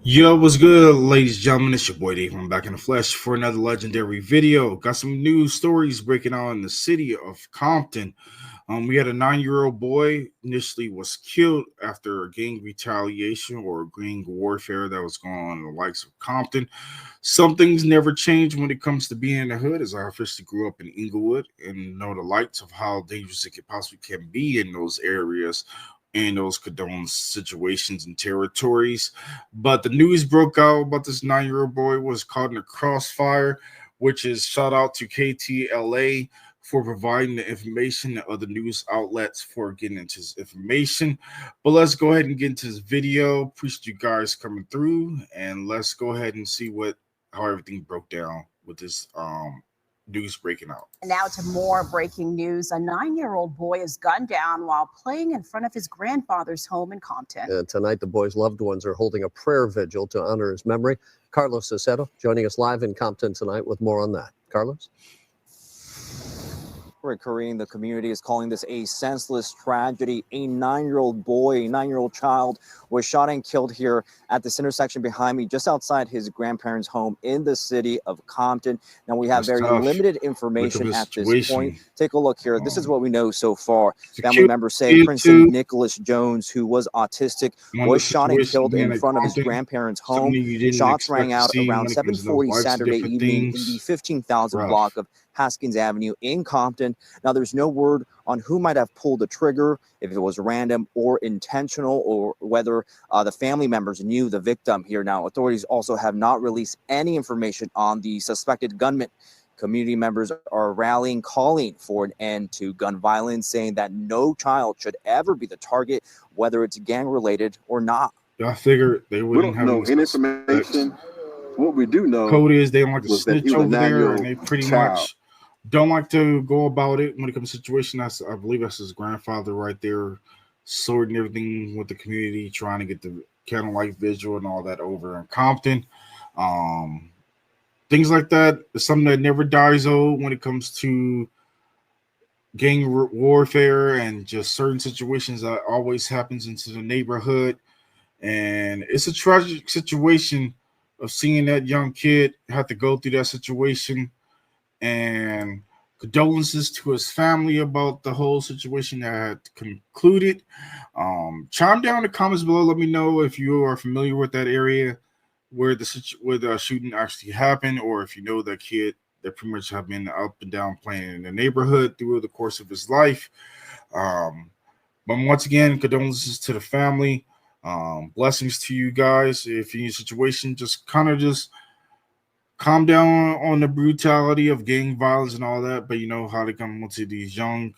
Yo, what's good, ladies and gentlemen? It's your boy Dave. I'm back in the flesh for another legendary video. Got some news stories breaking out in the city of Compton. We had a 9-year-old boy initially was killed after a gang retaliation or gang warfare that was going on in the likes of Compton. Some things never change when it comes to being in the hood, as I officially grew up in Inglewood and know the lights of how dangerous it could possibly can be in those areas and those condoned situations and territories. But the news broke out about this 9-year-old boy was caught in a crossfire, which is shout out to KTLA for providing the information and other news outlets for getting into this information. But let's go ahead and get into this video. Appreciate you guys coming through, and let's go ahead and see how everything broke down with this news breaking out. Now to more breaking news. A 9-year-old boy is gunned down while playing in front of his grandfather's home in Compton. Tonight, the boy's loved ones are holding a prayer vigil to honor his memory. Carlos Aceto joining us live in Compton tonight with more on that. Carlos? Korean, the community is calling this a senseless tragedy. A 9-year-old boy, a 9-year-old child was shot and killed here at this intersection behind me, just outside his grandparents' home in the city of Compton. Now, we have limited information at this point. Take a look here. This is what we know so far. Family members say Princeton Nicholas Jones, who was autistic, was shot and killed in front of his grandparents' home. Shots rang out around 7:40 Saturday evening in the 15,000 block of Haskins Avenue in Compton. Now, there's no word on who might have pulled the trigger, if it was random or intentional, or whether the family members knew the victim here. Now, authorities also have not released any information on the suspected gunman. Community members are rallying, calling for an end to gun violence, saying that no child should ever be the target, whether it's gang-related or not. I figure they wouldn't have any information. What we do know code is they don't like to snitch over there, and they pretty much don't like to go about it when it comes to situation. I believe that's his grandfather right there, sorting everything with the community, trying to get the candlelight vigil and all that over in Compton. Things like that is something that never dies old when it comes to gang warfare and just certain situations that always happens into the neighborhood. And it's a tragic situation of seeing that young kid have to go through that situation, and condolences to his family about the whole situation that had concluded. Chime down in the comments below. Let me know if you are familiar with that area where the shooting actually happened, or if you know that kid that pretty much have been up and down playing in the neighborhood through the course of his life. But once again, condolences to the family. Blessings to you guys. If you're in a situation, just calm down on the brutality of gang violence and all that, but you know how they come into these young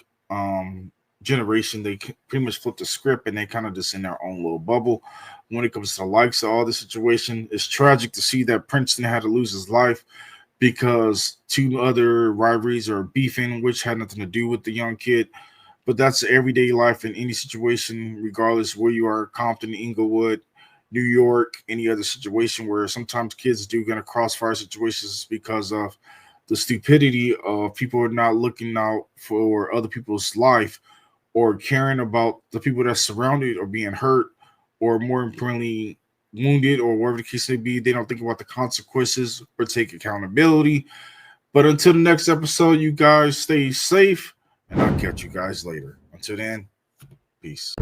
generation, they pretty much flip the script and they kind of just in their own little bubble when it comes to the likes of all the situation. It's tragic to see that Princeton had to lose his life because two other rivalries or beefing, which had nothing to do with the young kid. But that's everyday life in any situation, regardless where you are, Compton, Inglewood, New York, any other situation where sometimes kids do get a crossfire situations because of the stupidity of people not looking out for other people's life or caring about the people that surrounded or being hurt or more importantly wounded or whatever the case may be. They don't think about the consequences or take accountability. But until the next episode, you guys stay safe and I'll catch you guys later. Until then, peace.